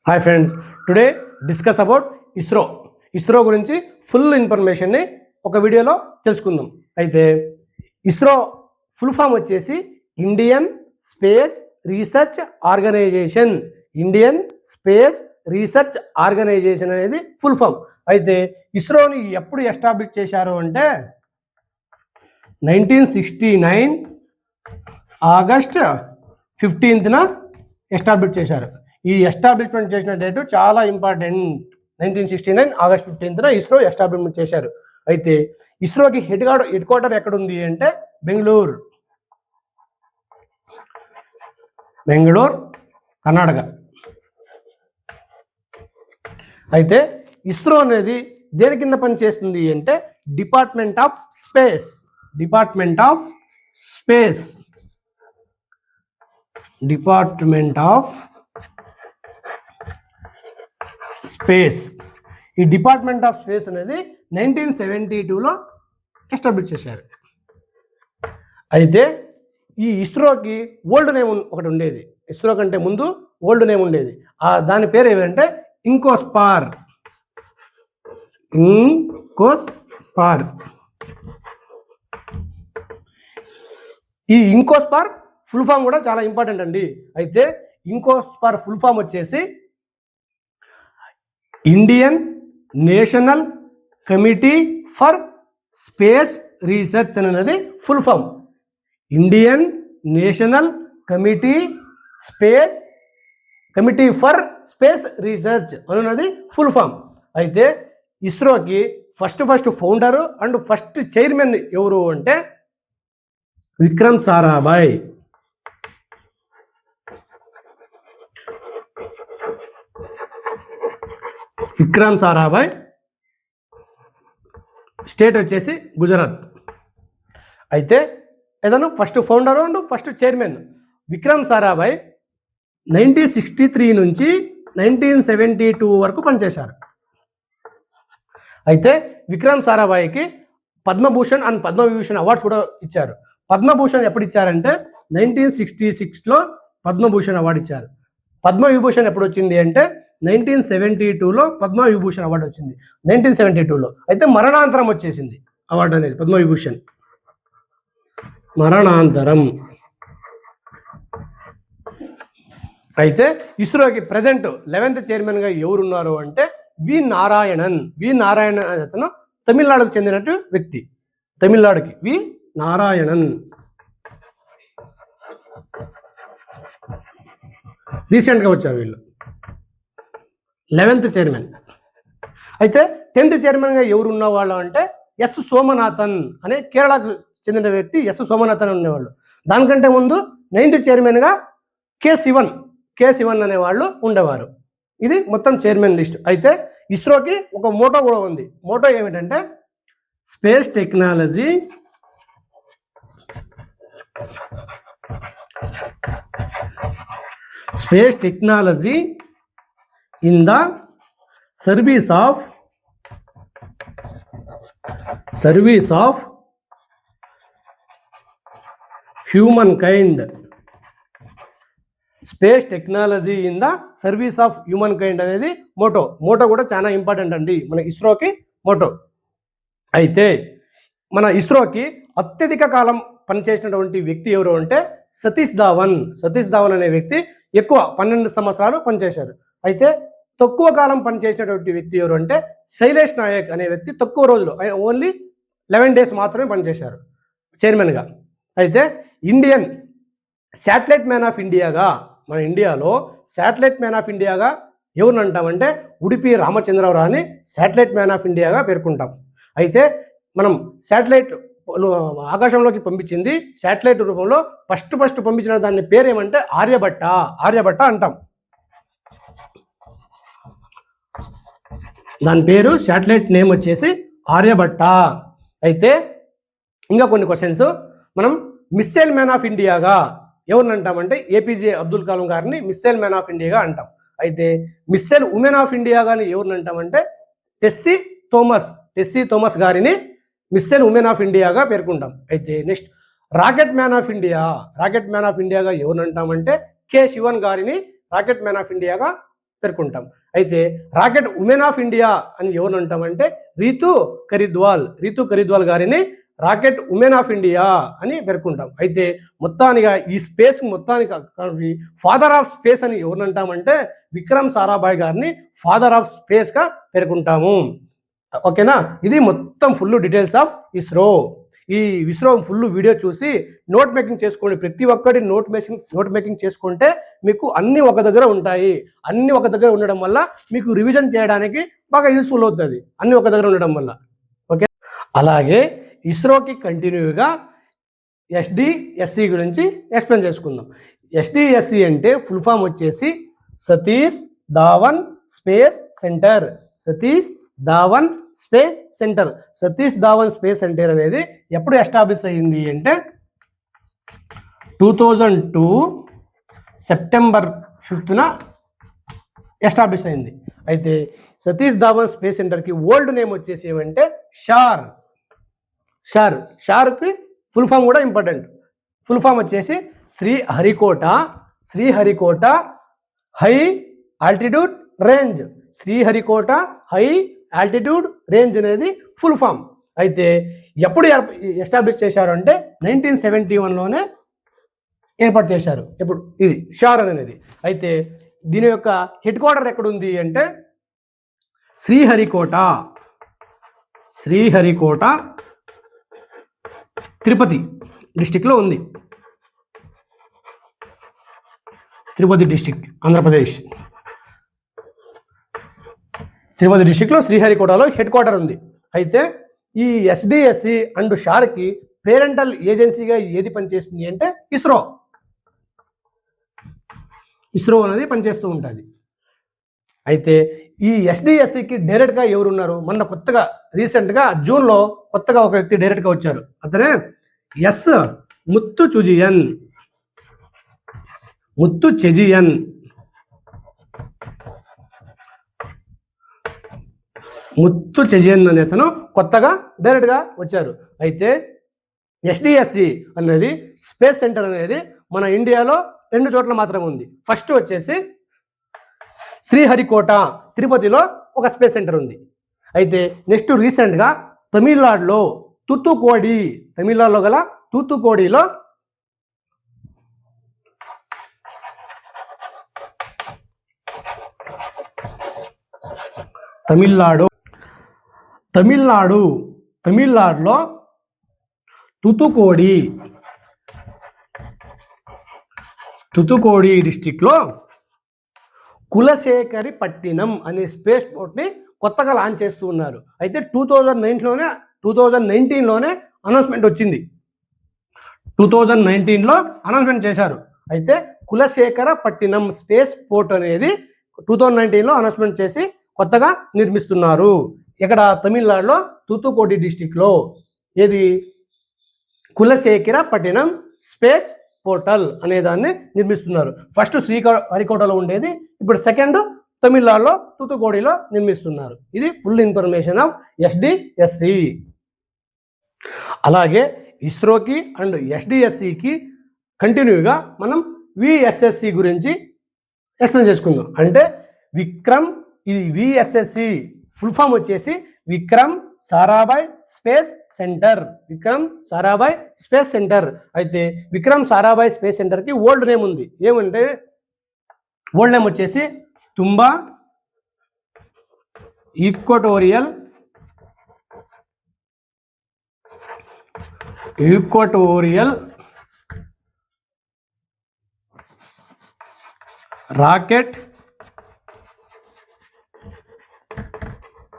Hi friends, today discuss about ISRO గురించి full ఇన్ఫర్మేషన్ని ఒక వీడియోలో తెలుసుకుందాం. అయితే ఇస్రో ఫుల్ ఫామ్ వచ్చేసి Indian Space Research Organisation. Indian Space Research Organisation అనేది ఫుల్ ఫామ్. అయితే ఇస్రోని ఎప్పుడు ఎస్టాబ్లిష్ చేశారు అంటే 1969 ఆగస్ట్ 15న ఎస్టాబ్లిష్ చేశారు. ఈ ఎస్టాబ్లిష్మెంట్ చేసిన డేటు చాలా ఇంపార్టెంట్. 1969 ఆగస్ట్ 15న ఇస్రో ఎస్టాబ్లిష్మెంట్ చేశారు. అయితే ఇస్రోకి హెడ్ క్వార్టర్ ఎక్కడుంది అంటే బెంగళూరు, కర్ణాటక. అయితే ఇస్రో అనేది దేని కింద పనిచేస్తుంది అంటే డిపార్ట్మెంట్ ఆఫ్ స్పేస్. ఈ డిపార్ట్మెంట్ ఆఫ్ స్పేస్ అనేది 1972లో ఎస్టాబ్లిష్ చేశారు. అయితే ఈ ఇస్రోకి ఓల్డ్ నేమ్ ఒకటి ఉండేది. ఇస్రో కంటే ముందు ఓల్డ్ నేమ్ ఉండేది. దాని పేరు ఏమంటే ఇంకోస్పార్. ఈ ఇంకోస్పార్ ఫుల్ ఫామ్ కూడా చాలా ఇంపార్టెంట్ అండి. అయితే ఇంకోస్పార్ ఫుల్ ఫామ్ వచ్చేసి Indian National Committee for Space Research అనేది full form. Indian National Committee for Space Research అనేది ఫుల్ ఫామ్. అయితే ఇస్రోకి first founder and first chairman ఎవరు అంటే విక్రమ్ సారాభాయ్. స్టేట్ వచ్చేసి గుజరాత్. అయితే ఏదైనా first founder and first chairman Vikram Sarabhai 1963 నుంచి 1972 వరకు పనిచేశారు. అయితే విక్రమ్ సారాభాయ్కి పద్మభూషణ్ అండ్ పద్మవిభూషణ్ అవార్డ్స్ కూడా ఇచ్చారు. పద్మభూషణ్ ఎప్పుడు ఇచ్చారంటే 1966లో పద్మభూషణ్ అవార్డు ఇచ్చారు. పద్మవిభూషణ్ ఎప్పుడు వచ్చింది అంటే 1972లో పద్మవిభూషణ్ అవార్డు వచ్చింది 1972లో. అయితే మరణాంతరం వచ్చేసింది అవార్డు అనేది పద్మవిభూషణ్ మరణాంతరం. అయితే ఇస్రోకి ప్రజెంట్ 11th చైర్మన్గా ఎవరున్నారు అంటే వి నారాయణన్ అతను తమిళనాడుకు చెందినట్టు వ్యక్తి. తమిళనాడుకి వి నారాయణన్ రీసెంట్గా వచ్చారు వీళ్ళు 11th చైర్మన్. అయితే 10th చైర్మన్గా ఎవరు ఉన్నవాళ్ళు అంటే ఎస్ సోమనాథన్ అనే కేరళకు చెందిన వ్యక్తి ఎస్ సోమనాథన్ ఉండేవాళ్ళు. దానికంటే ముందు 9th చైర్మన్గా కె శివన్ అనేవాళ్ళు ఉండేవారు. ఇది మొత్తం చైర్మన్ లిస్ట్. అయితే ఇస్రోకి ఒక మోటో కూడా ఉంది. మోటో ఏమిటంటే space technology in the service of human kind. Space technology in the service of human kind అనేది మోటో కూడా చాలా ఇంపార్టెంట్ అండి మన ఇస్రోకి మోటో. అయితే మన ఇస్రోకి అత్యధిక కాలం పనిచేసినటువంటి వ్యక్తి ఎవరు అంటే సతీష్ ధావన్ అనే వ్యక్తి ఎక్కువ 12 సంవత్సరాలు పనిచేశారు. అయితే తక్కువ కాలం పనిచేసినటువంటి వ్యక్తి ఎవరు అంటే శైలేష్ నాయక్ అనే వ్యక్తి తక్కువ రోజులు ఓన్లీ 11 days మాత్రమే పనిచేశారు చైర్మన్గా. అయితే ఇండియన్ శాటిలైట్ మ్యాన్ ఆఫ్ ఇండియాగా మన ఇండియాలో శాటిలైట్ మ్యాన్ ఆఫ్ ఇండియాగా ఎవరిని అంటామంటే ఉడిపి రామచంద్రరావుని శాటిలైట్ మ్యాన్ ఆఫ్ ఇండియాగా పేర్కొంటాం. అయితే మనం శాటిలైట్ ఆకాశంలోకి పంపించింది శాటిలైట్ రూపంలో ఫస్ట్ పంపించిన దాని పేరు ఏమంటే ఆర్యభట్ట అంటాం. దాని పేరు శాటిలైట్ నేమ్ వచ్చేసి ఆర్యభట్ట. అయితే ఇంకా కొన్ని క్వశ్చన్స్ మనం మిస్సైల్ మ్యాన్ ఆఫ్ ఇండియాగా ఎవరిని అంటామంటే ఏపీజే అబ్దుల్ కలాం గారిని మిస్సైల్ మ్యాన్ ఆఫ్ ఇండియాగా అంటాం. అయితే మిస్సైల్ ఉమెన్ ఆఫ్ ఇండియా గారిని ఎవరిని అంటామంటే టెస్సీ థోమస్ గారిని మిస్సైల్ ఉమెన్ ఆఫ్ ఇండియాగా పేర్కొంటాం. అయితే నెక్స్ట్ రాకెట్ మ్యాన్ ఆఫ్ ఇండియాగా ఎవరిని అంటామంటే కె శివన్ గారిని రాకెట్ మ్యాన్ ఆఫ్ ఇండియాగా పేర్కొంటాం. అయితే రాకెట్ ఉమెన్ ఆఫ్ ఇండియా అని ఎవరు అంటామంటే రీతు కరిద్వాల్ గారిని రాకెట్ ఉమెన్ ఆఫ్ ఇండియా అని పేర్కొంటాం. అయితే మొత్తానిగా ఈ స్పేస్ మొత్తానికి ఫాదర్ ఆఫ్ స్పేస్ అని ఎవరు అంటామంటే విక్రమ్ సారాభాయ్ గారిని ఫాదర్ ఆఫ్ స్పేస్ గా పేర్కొంటాము. ఓకేనా, ఇది మొత్తం ఫుల్ డీటెయిల్స్ ఆఫ్ ఇస్రో. ఈ ఇస్రో ఫుల్ వీడియో చూసి నోట్ మేకింగ్ చేసుకోండి. ప్రతి ఒక్కటి నోట్ మేకింగ్ చేసుకుంటే మీకు అన్ని ఒక దగ్గర ఉంటాయి. అన్ని ఒక దగ్గర ఉండడం వల్ల మీకు రివిజన్ చేయడానికి బాగా యూస్ఫుల్ అవుతుంది, అన్ని ఒక దగ్గర ఉండడం వల్ల. ఓకే, అలాగే ఇస్రోకి కంటిన్యూగా ఎస్డిఎస్సి గురించి ఎక్స్ప్లెయిన్ చేసుకుందాం. ఎస్డిఎస్సి అంటే ఫుల్ ఫామ్ వచ్చేసి Satish Dhawan space centre. Satish Dhawan space centre అనేది ఎప్పుడు ఎస్టాబ్లిష్ అయ్యింది అంటే 2002 సెప్టెంబర్ 5న ఎస్టాబ్లిష్ అయింది. అయితే సతీష్ ధావన్ స్పేస్ సెంటర్కి ఓల్డ్ నేమ్ వచ్చేసి ఏమంటే షార్కి ఫుల్ ఫామ్ కూడా ఇంపార్టెంట్. ఫుల్ ఫామ్ వచ్చేసి Sriharikota high altitude range. Sriharikota high altitude range అనేది ఫుల్ ఫామ్. అయితే ఎప్పుడు ఎస్టాబ్లిష్ చేశారు అంటే 1971లోనే ఏర్పాటు చేశారు. ఇప్పుడు ఇది షార్ అనేది. అయితే దీని యొక్క హెడ్ క్వార్టర్ ఎక్కడుంది అంటే శ్రీహరికోట తిరుపతి డిస్టిక్లో ఉంది. తిరుపతి డిస్టిక్, ఆంధ్రప్రదేశ్. తిరుపతి డిస్టిక్లో శ్రీహరికోటలో హెడ్ క్వార్టర్ ఉంది. అయితే ఈ ఎస్డిఎస్సి అండ్ షార్కి పేరెంటల్ ఏజెన్సీగా ఏది పనిచేస్తుంది అంటే ఇస్రో అనేది పనిచేస్తూ ఉంటుంది. అయితే ఈ ఎస్డిఎస్సికి డైరెక్ట్గా ఎవరున్నారు? మొన్న కొత్తగా రీసెంట్గా జూన్లో కొత్తగా ఒక వ్యక్తి డైరెక్ట్గా వచ్చారు. అతనే ఎస్ ముత్తు చెజియన్ అనే అతను కొత్తగా డైరెక్ట్గా వచ్చారు. అయితే ఎస్డిఎస్సి అనేది స్పేస్ సెంటర్ అనేది మన ఇండియాలో 2 చోట్ల మాత్రమే ఉంది. ఫస్ట్ వచ్చేసి శ్రీహరికోట తిరుపతిలో ఒక స్పేస్ సెంటర్ ఉంది. అయితే నెక్స్ట్ రీసెంట్గా తమిళనాడులో తమిళనాడులో గల తూత్తుకోడిలో తమిళనాడులో తుతుకోడి డిస్టిక్లో కులశేఖరిపట్టినం అనే స్పేస్ పోర్ట్ని కొత్తగా లాంచ్ చేస్తూ ఉన్నారు. అయితే 2019లోనే అనౌన్స్మెంట్ వచ్చింది. 2019లో అనౌన్స్మెంట్ చేశారు. అయితే కులశేఖరపట్టినం స్పేస్ పోర్ట్ అనేది 2019లో అనౌన్స్మెంట్ చేసి కొత్తగా నిర్మిస్తున్నారు. ఇక్కడ తమిళనాడులో తూత్తుకోడి డిస్టిక్లో ఏది కులశేఖరపట్టినం స్పేస్ పోర్టల్ అనే దాన్ని నిర్మిస్తున్నారు. ఫస్ట్ శ్రీహరికోటలో ఉండేది, ఇప్పుడు సెకండ్ తమిళనాడులో తూత్తుకోడిలో నిర్మిస్తున్నారు. ఇది ఫుల్ ఇన్ఫర్మేషన్ ఆఫ్ ఎస్డిఎస్సి. అలాగే ఇస్రోకి అండ్ ఎస్డిఎస్సికి కంటిన్యూగా మనం విఎస్ఎస్సి గురించి ఎక్స్ప్లెయిన్ చేసుకుందాం. అంటే ఇది విఎస్ఎస్సి ఫుల్ ఫామ్ వచ్చేసి విక్రమ్ సారాభాయ్ స్పేస్ సెంటర్. అయితే విక్రమ్ సారాభాయ్ స్పేస్ సెంటర్కి ఓల్డ్ నేమ్ ఉంది. ఏమంటే ఓల్డ్ నేమ్ వచ్చేసి తుంబా ఈక్వటోరియల్ రాకెట్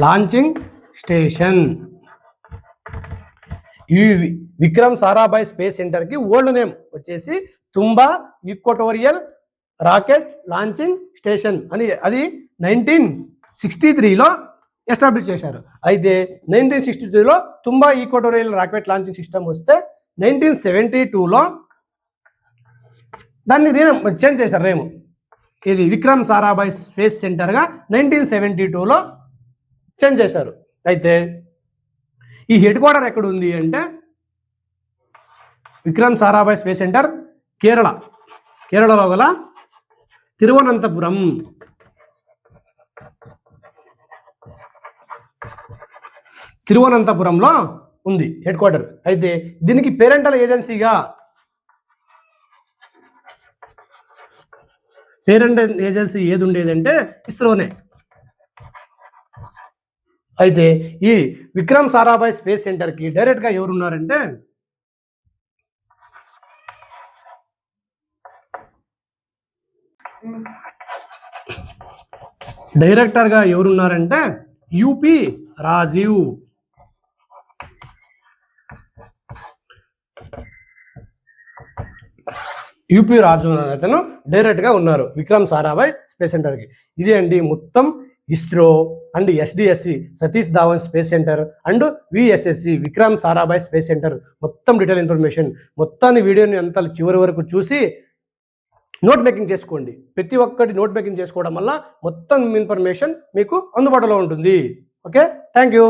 లాంచింగ్ స్టేషన్. ఈ విక్రమ్ సారాభాయ్ స్పేస్ సెంటర్కి ఓల్డ్ నేమ్ వచ్చేసి తుంబా ఈక్వటోరియల్ రాకెట్ లాంచింగ్ స్టేషన్ అని. అది 1963లో ఎస్టాబ్లిష్ చేశారు. అయితే 1963లో తుంబా ఈక్వటోరియల్ రాకెట్ లాంచింగ్ సిస్టమ్ వస్తే 1972లో దాన్ని చేంజ్ చేశారు నేమ్. ఇది విక్రమ్ సారాభాయ్ స్పేస్ సెంటర్గా 1972లో చేంజ్ చేశారు. అయితే ఈ హెడ్ క్వార్టర్ ఎక్కడ ఉంది అంటే విక్రమ్ సారాభాయ్ స్పేస్ సెంటర్ కేరళలో గల తిరువనంతపురం తిరువనంతపురంలో ఉంది హెడ్ క్వార్టర్. అయితే దీనికి పేరెంటల్ ఏజెన్సీగా ఏది ఉండేదంటే ఇస్రోనే. అయితే ఈ విక్రమ్ సారాభాయ్ స్పేస్ సెంటర్కి డైరెక్ట్గా ఎవరున్నారంటే డైరెక్టర్గా ఎవరున్నారంటే యూపీ రాజీవ్. యూపీ రాజు అతను డైరెక్ట్గా ఉన్నారు విక్రమ్ సారాభాయ్ స్పేస్ సెంటర్కి. ఇదే అండి మొత్తం ISRO and SDSC Satish Dhawan space centre and VSSC Vikram Sarabhai space centre మొత్తం డీటెయిల్ ఇన్ఫర్మేషన్. మొత్తాన్ని వీడియోని అంతా చివరి వరకు చూసి నోట్ మేకింగ్ చేసుకోండి. ప్రతి ఒక్కటి నోట్ మేకింగ్ చేసుకోవడం వల్ల మొత్తం ఇన్ఫర్మేషన్ మీకు అందుబాటులో ఉంటుంది. Okay, thank you.